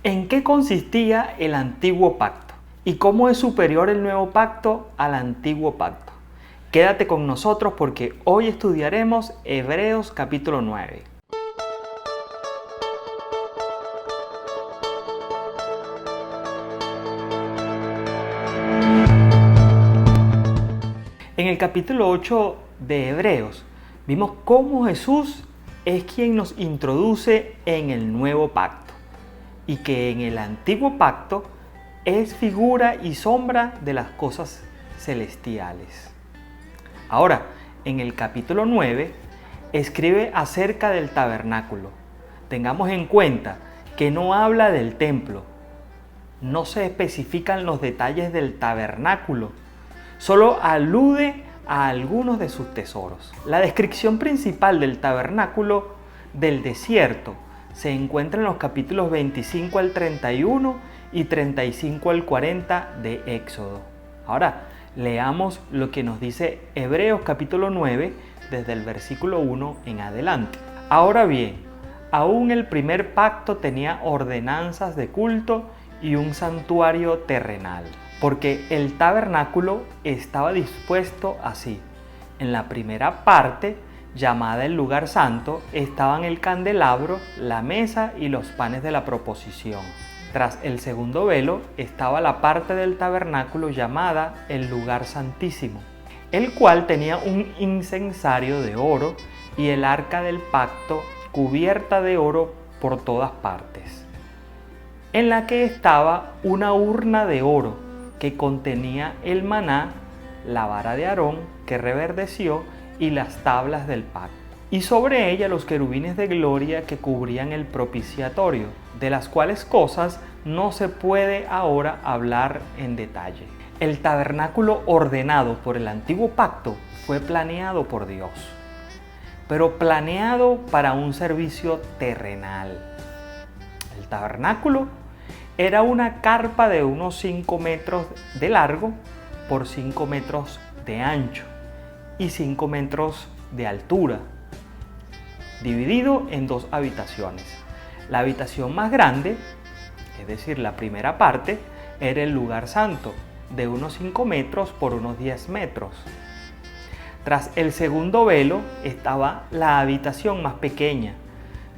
¿En qué consistía el antiguo pacto? ¿Y cómo es superior el nuevo pacto al antiguo pacto? Quédate con nosotros porque hoy estudiaremos Hebreos capítulo 9. En el capítulo 8 de Hebreos vimos cómo Jesús es quien nos introduce en el nuevo pacto y que en el antiguo pacto es figura y sombra de las cosas celestiales. Ahora, en el capítulo 9 escribe acerca del tabernáculo. Tengamos en cuenta que no habla del templo, no se especifican los detalles del tabernáculo, solo alude a algunos de sus tesoros. La descripción principal del tabernáculo del desierto se encuentra en los capítulos 25 al 31 y 35 al 40 de Éxodo. Ahora, leamos lo que nos dice Hebreos capítulo 9 desde el versículo 1 en adelante. Ahora bien, aún el primer pacto tenía ordenanzas de culto y un santuario terrenal, porque el tabernáculo estaba dispuesto así. En la primera parte, llamada el lugar santo, estaban el candelabro, la mesa y los panes de la proposición. Tras el segundo velo estaba la parte del tabernáculo llamada el lugar santísimo, el cual tenía un incensario de oro y el arca del pacto cubierta de oro por todas partes, en la que estaba una urna de oro que contenía el maná, la vara de Aarón que reverdeció y las tablas del pacto, y sobre ella los querubines de gloria que cubrían el propiciatorio, de las cuales cosas no se puede ahora hablar en detalle. El tabernáculo ordenado por el antiguo pacto fue planeado por Dios, pero planeado para un servicio terrenal. El tabernáculo era una carpa de unos 5 metros de largo por 5 metros de ancho y 5 metros de altura, dividido en 2 habitaciones. La habitación más grande, es decir, la primera parte, era el lugar santo, de unos 5 metros por unos 10 metros. Tras el segundo velo estaba la habitación más pequeña,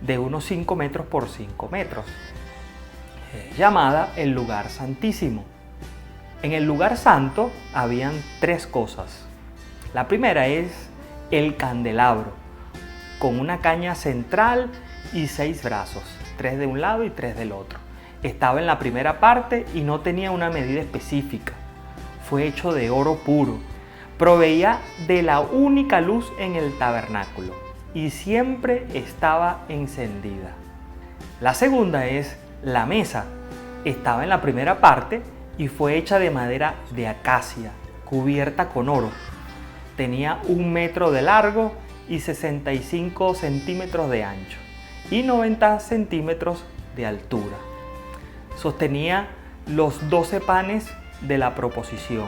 de unos 5 metros por 5 metros, llamada el lugar santísimo. En el lugar santo habían 3 cosas. La primera es el candelabro, con una caña central y 6 brazos, 3 de un lado y 3 del otro. Estaba en la primera parte y no tenía una medida específica. Fue hecho de oro puro. Proveía de la única luz en el tabernáculo y siempre estaba encendida. La segunda es la mesa. Estaba en la primera parte y fue hecha de madera de acacia, cubierta con oro. Tenía 1 metro de largo y 65 centímetros de ancho y 90 centímetros de altura. Sostenía los 12 panes de la proposición,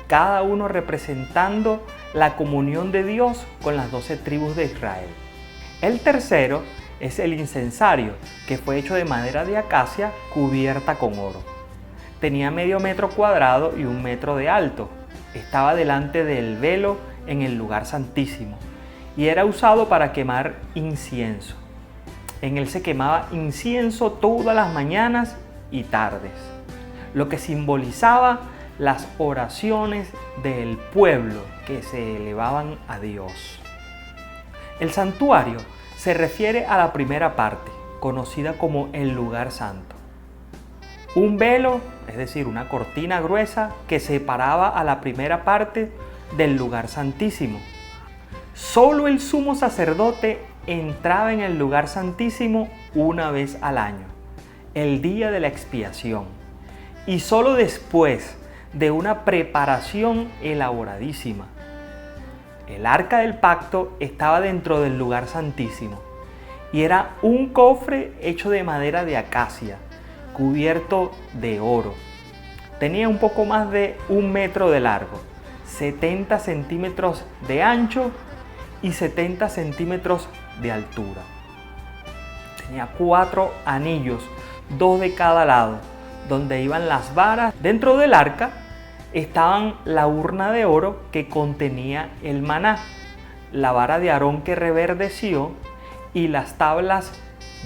cada uno representando la comunión de Dios con las 12 tribus de Israel. El tercero es el incensario, que fue hecho de madera de acacia cubierta con oro. Tenía medio metro cuadrado y 1 metro de alto. Estaba delante del velo en el lugar santísimo y era usado para quemar incienso. En él se quemaba incienso todas las mañanas y tardes, lo que simbolizaba las oraciones del pueblo que se elevaban a Dios. El santuario se refiere a la primera parte, conocida como el lugar santo. Un velo, es decir, una cortina gruesa que separaba a la primera parte del lugar santísimo. Solo el sumo sacerdote entraba en el lugar santísimo una vez al año, el día de la expiación, y solo después de una preparación elaboradísima. El arca del pacto estaba dentro del lugar santísimo y era un cofre hecho de madera de acacia, cubierto de oro. Tenía un poco más de 1 metro de largo, 70 centímetros de ancho y 70 centímetros de altura. Tenía 4 anillos 2 de cada lado, donde iban las varas. Dentro del arca estaban la urna de oro que contenía el maná, la vara de Aarón que reverdeció y las tablas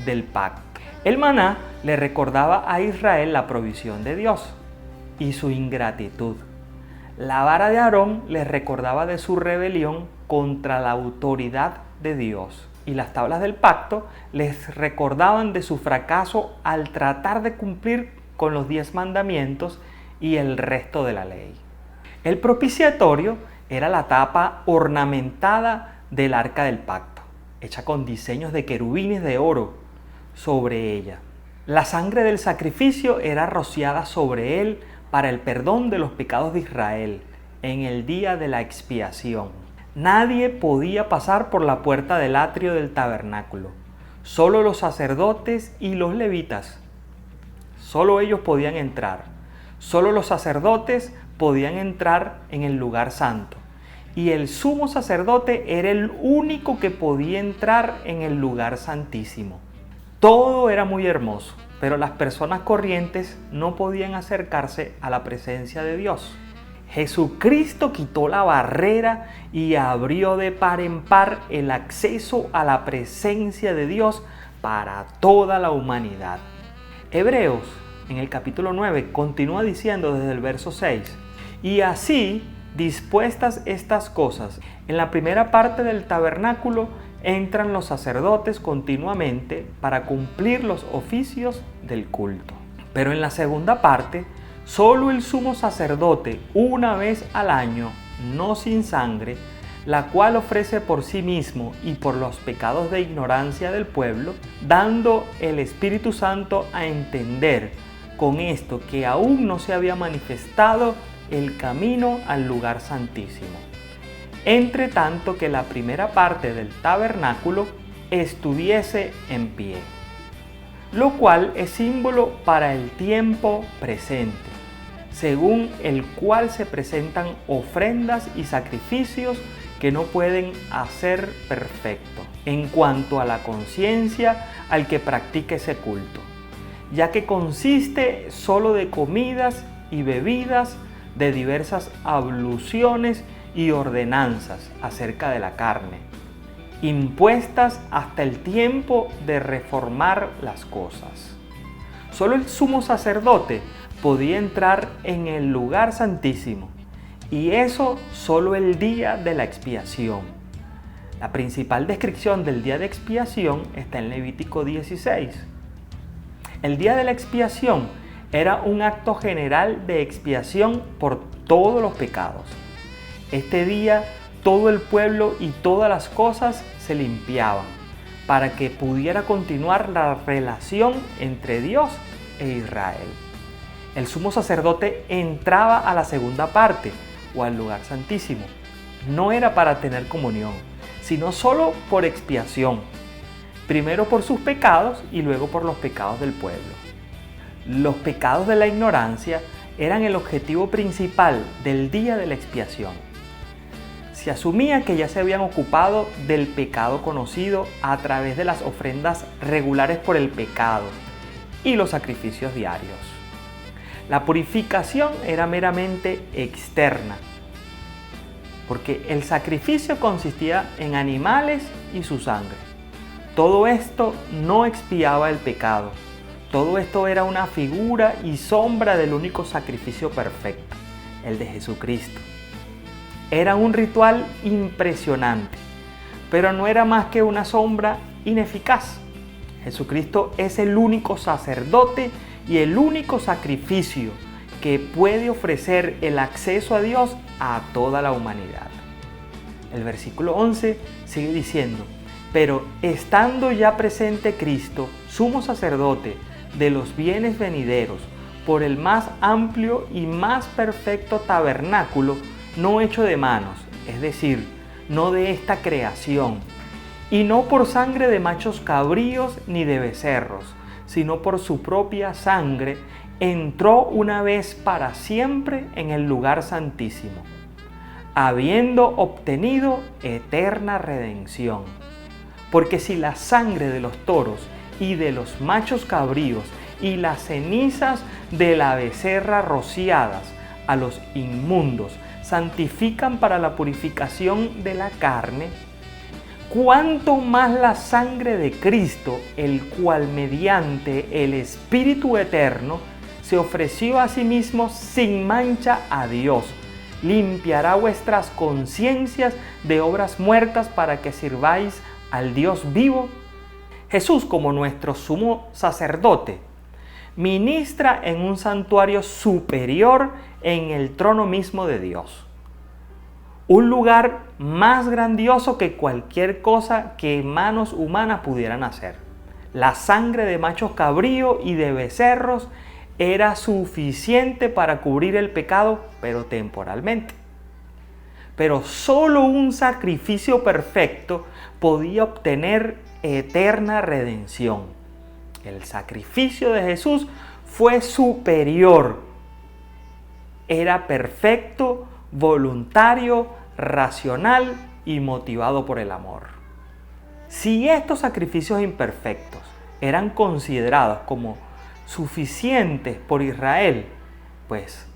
del pacto. El maná le recordaba a Israel la provisión de Dios y su ingratitud. La vara de Aarón les recordaba de su rebelión contra la autoridad de Dios. Y las tablas del pacto les recordaban de su fracaso al tratar de cumplir con los 10 mandamientos y el resto de la ley. El propiciatorio era la tapa ornamentada del arca del pacto, hecha con diseños de querubines de oro sobre ella. La sangre del sacrificio era rociada sobre él para el perdón de los pecados de Israel en el día de la expiación. Nadie podía pasar por la puerta del atrio del tabernáculo. Solo los sacerdotes y los levitas. Solo ellos podían entrar. Solo los sacerdotes podían entrar en el lugar santo. Y el sumo sacerdote era el único que podía entrar en el lugar santísimo. Todo era muy hermoso, pero las personas corrientes no podían acercarse a la presencia de Dios. Jesucristo quitó la barrera y abrió de par en par el acceso a la presencia de Dios para toda la humanidad. Hebreos, en el capítulo 9, continúa diciendo desde el verso 6, y así, dispuestas estas cosas, en la primera parte del tabernáculo entran los sacerdotes continuamente para cumplir los oficios del culto. Pero en la segunda parte, solo el sumo sacerdote, una vez al año, no sin sangre, la cual ofrece por sí mismo y por los pecados de ignorancia del pueblo, dando el Espíritu Santo a entender con esto que aún no se había manifestado el camino al lugar santísimo. Entre tanto que la primera parte del tabernáculo estuviese en pie, lo cual es símbolo para el tiempo presente, según el cual se presentan ofrendas y sacrificios que no pueden hacer perfecto en cuanto a la conciencia al que practique ese culto, ya que consiste solo de comidas y bebidas, de diversas abluciones y ordenanzas acerca de la carne, impuestas hasta el tiempo de reformar las cosas. Solo el sumo sacerdote podía entrar en el lugar santísimo, y eso solo el día de la expiación. La principal descripción del día de expiación está en Levítico 16. El día de la expiación era un acto general de expiación por todos los pecados. Este día todo el pueblo y todas las cosas se limpiaban para que pudiera continuar la relación entre Dios e Israel. El sumo sacerdote entraba a la segunda parte o al lugar santísimo. No era para tener comunión, sino solo por expiación, primero por sus pecados y luego por los pecados del pueblo. Los pecados de la ignorancia eran el objetivo principal del día de la expiación. Se asumía que ya se habían ocupado del pecado conocido a través de las ofrendas regulares por el pecado y los sacrificios diarios. La purificación era meramente externa, porque el sacrificio consistía en animales y su sangre. Todo esto no expiaba el pecado. Todo esto era una figura y sombra del único sacrificio perfecto, el de Jesucristo. Era un ritual impresionante, pero no era más que una sombra ineficaz. Jesucristo es el único sacerdote y el único sacrificio que puede ofrecer el acceso a Dios a toda la humanidad. El versículo 11 sigue diciendo, pero estando ya presente Cristo, sumo sacerdote de los bienes venideros, por el más amplio y más perfecto tabernáculo, no hecho de manos, es decir, no de esta creación, y no por sangre de machos cabríos ni de becerros, sino por su propia sangre, entró una vez para siempre en el lugar santísimo, habiendo obtenido eterna redención. Porque si la sangre de los toros y de los machos cabríos y las cenizas de la becerra rociadas a los inmundos santifican para la purificación de la carne, cuánto más la sangre de Cristo, el cual mediante el Espíritu Eterno se ofreció a sí mismo sin mancha a Dios, limpiará vuestras conciencias de obras muertas para que sirváis al Dios vivo. Jesús, como nuestro sumo sacerdote, ministra en un santuario superior en el trono mismo de Dios. Un lugar más grandioso que cualquier cosa que manos humanas pudieran hacer. La sangre de machos cabríos y de becerros era suficiente para cubrir el pecado, pero temporalmente. Pero solo un sacrificio perfecto podía obtener eterna redención. El sacrificio de Jesús fue superior. Era perfecto, voluntario, racional y motivado por el amor. Si estos sacrificios imperfectos eran considerados como suficientes por Israel, pues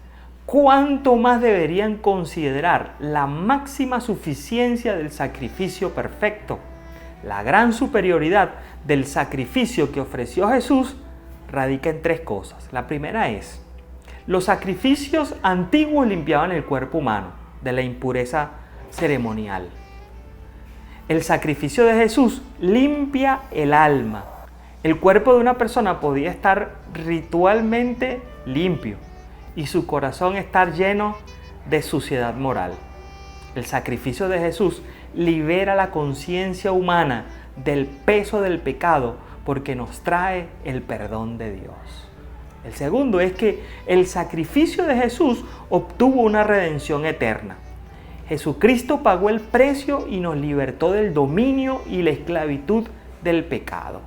¿cuánto más deberían considerar la máxima suficiencia del sacrificio perfecto? La gran superioridad del sacrificio que ofreció Jesús radica en tres cosas. La primera es, los sacrificios antiguos limpiaban el cuerpo humano de la impureza ceremonial. El sacrificio de Jesús limpia el alma. El cuerpo de una persona podía estar ritualmente limpio y su corazón estar lleno de suciedad moral. El sacrificio de Jesús libera la conciencia humana del peso del pecado porque nos trae el perdón de Dios. El segundo es que el sacrificio de Jesús obtuvo una redención eterna. Jesucristo pagó el precio y nos libertó del dominio y la esclavitud del pecado.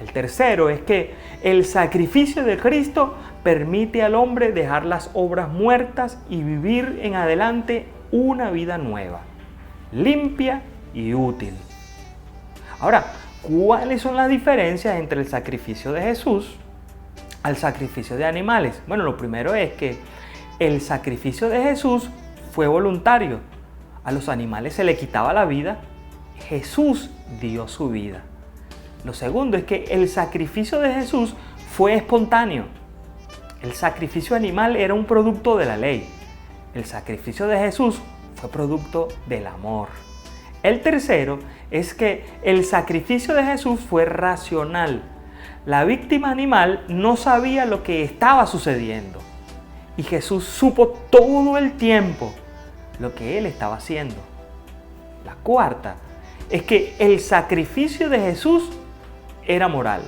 El tercero es que el sacrificio de Cristo permite al hombre dejar las obras muertas y vivir en adelante una vida nueva, limpia y útil. Ahora, ¿cuáles son las diferencias entre el sacrificio de Jesús al sacrificio de animales? Bueno, lo primero es que el sacrificio de Jesús fue voluntario. A los animales se le quitaba la vida. Jesús dio su vida. Lo segundo es que el sacrificio de Jesús fue espontáneo. El sacrificio animal era un producto de la ley. El sacrificio de Jesús fue producto del amor. El tercero es que el sacrificio de Jesús fue racional. La víctima animal no sabía lo que estaba sucediendo. Y Jesús supo todo el tiempo lo que él estaba haciendo. La cuarta es que el sacrificio de Jesús era moral.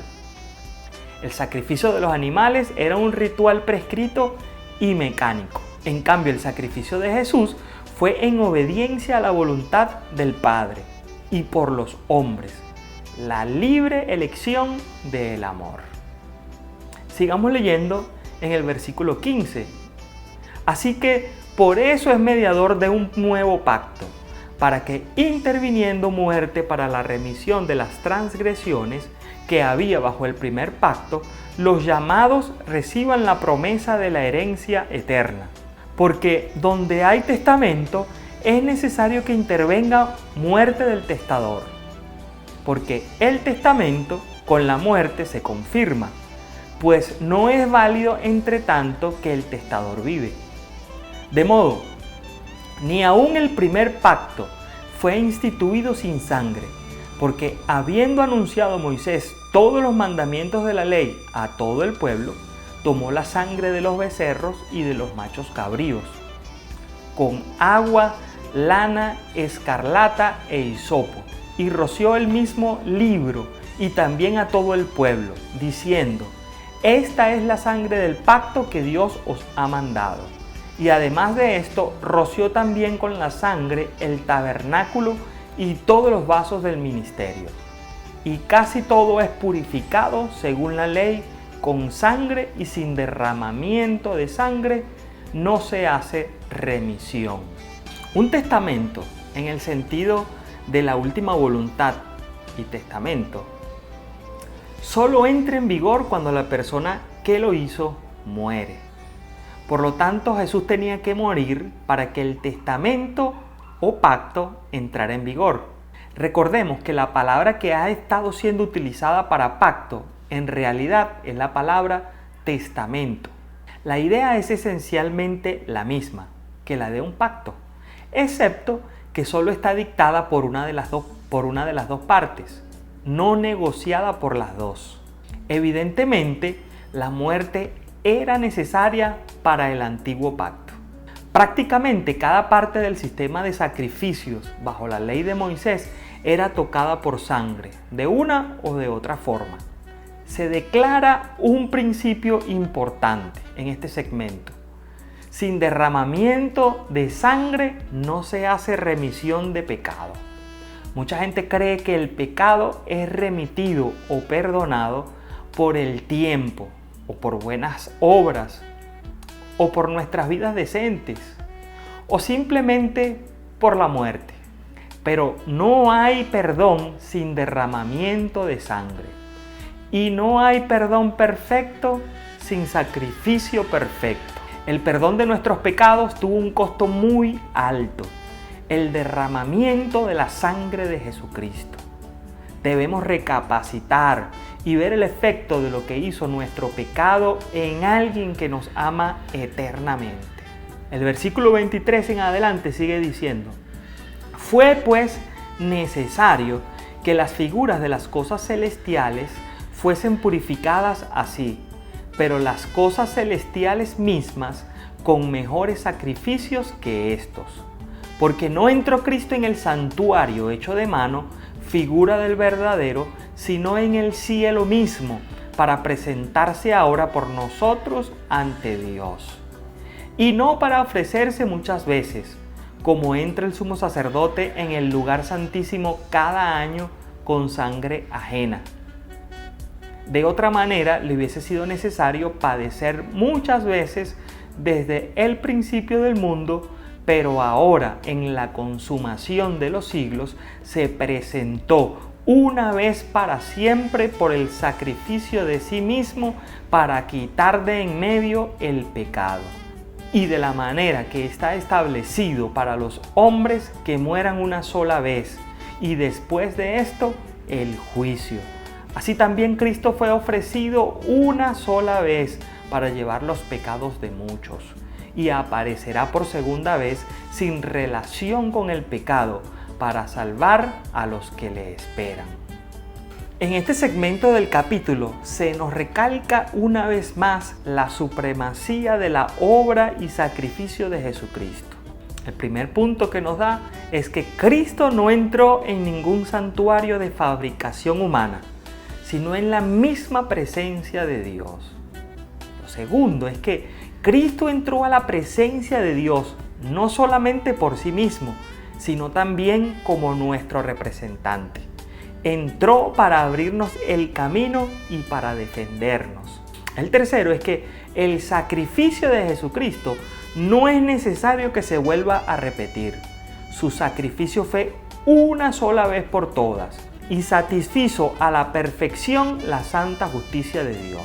El sacrificio de los animales era un ritual prescrito y mecánico. En cambio, el sacrificio de Jesús fue en obediencia a la voluntad del Padre y por los hombres. La libre elección del amor. Sigamos leyendo en el versículo 15. Así que por eso es mediador de un nuevo pacto, para que interviniendo muerte para la remisión de las transgresiones que había bajo el primer pacto, los llamados reciban la promesa de la herencia eterna. Porque donde hay testamento es necesario que intervenga muerte del testador, porque el testamento con la muerte se confirma, pues no es válido entre tanto que el testador vive. De modo, ni aun el primer pacto fue instituido sin sangre, porque habiendo anunciado Moisés todos los mandamientos de la ley a todo el pueblo, tomó la sangre de los becerros y de los machos cabríos, con agua, lana, escarlata e hisopo, y roció el mismo libro y también a todo el pueblo, diciendo: esta es la sangre del pacto que Dios os ha mandado. Y además de esto, roció también con la sangre el tabernáculo y todos los vasos del ministerio. Y casi todo es purificado según la ley, con sangre, y sin derramamiento de sangre no se hace remisión. Un testamento, en el sentido de la última voluntad y testamento, solo entra en vigor cuando la persona que lo hizo muere. Por lo tanto, Jesús tenía que morir para que el testamento o pacto entrara en vigor. Recordemos que la palabra que ha estado siendo utilizada para pacto en realidad es la palabra testamento. La idea es esencialmente la misma que la de un pacto, excepto que solo está dictada por una de las dos partes, no negociada por las dos. Evidentemente, la muerte era necesaria para el antiguo pacto. Prácticamente cada parte del sistema de sacrificios bajo la ley de Moisés era tocada por sangre, de una o de otra forma. Se declara un principio importante en este segmento. Sin derramamiento de sangre no se hace remisión de pecado. Mucha gente cree que el pecado es remitido o perdonado por el tiempo, o por buenas obras, o por nuestras vidas decentes, o simplemente por la muerte. Pero no hay perdón sin derramamiento de sangre. Y no hay perdón perfecto sin sacrificio perfecto. El perdón de nuestros pecados tuvo un costo muy alto: el derramamiento de la sangre de Jesucristo. Debemos recapacitar y ver el efecto de lo que hizo nuestro pecado en alguien que nos ama eternamente. El versículo 23 en adelante sigue diciendo: fue pues necesario que las figuras de las cosas celestiales fuesen purificadas así, pero las cosas celestiales mismas con mejores sacrificios que estos. Porque no entró Cristo en el santuario hecho de mano, figura del verdadero, sino en el cielo mismo, para presentarse ahora por nosotros ante Dios. Y no para ofrecerse muchas veces, como entra el sumo sacerdote en el lugar santísimo cada año con sangre ajena. De otra manera, le hubiese sido necesario padecer muchas veces desde el principio del mundo, pero ahora, en la consumación de los siglos, se presentó una vez para siempre por el sacrificio de sí mismo para quitar de en medio el pecado. Y de la manera que está establecido para los hombres que mueran una sola vez, y después de esto, el juicio. Así también Cristo fue ofrecido una sola vez para llevar los pecados de muchos, y aparecerá por segunda vez sin relación con el pecado para salvar a los que le esperan. En este segmento del capítulo se nos recalca una vez más la supremacía de la obra y sacrificio de Jesucristo. El primer punto que nos da es que Cristo no entró en ningún santuario de fabricación humana, sino en la misma presencia de Dios. Lo segundo es que Cristo entró a la presencia de Dios no solamente por sí mismo, sino también como nuestro representante. Entró para abrirnos el camino y para defendernos. El tercero es que el sacrificio de Jesucristo no es necesario que se vuelva a repetir. Su sacrificio fue una sola vez por todas y satisfizo a la perfección la santa justicia de Dios.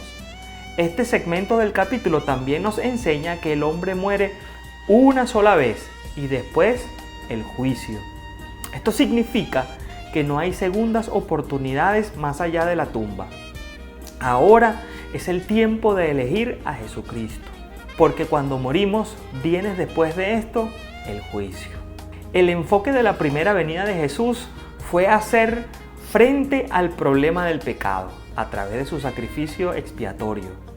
Este segmento del capítulo también nos enseña que el hombre muere una sola vez y después el juicio. Esto significa que no hay segundas oportunidades más allá de la tumba. Ahora es el tiempo de elegir a Jesucristo, porque cuando morimos viene después de esto el juicio. El enfoque de la primera venida de Jesús fue hacer frente al problema del pecado a través de su sacrificio expiatorio.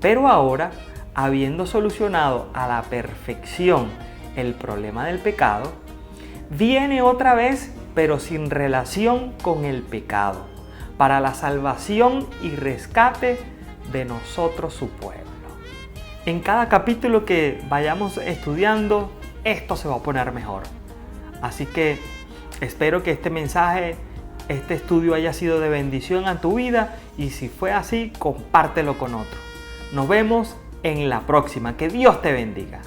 Pero ahora, habiendo solucionado a la perfección el problema del pecado, viene otra vez, pero sin relación con el pecado, para la salvación y rescate de nosotros, su pueblo. En cada capítulo que vayamos estudiando, esto se va a poner mejor. Así que espero que este mensaje, este estudio haya sido de bendición a tu vida, y si fue así, compártelo con otro. Nos vemos en la próxima. Que Dios te bendiga.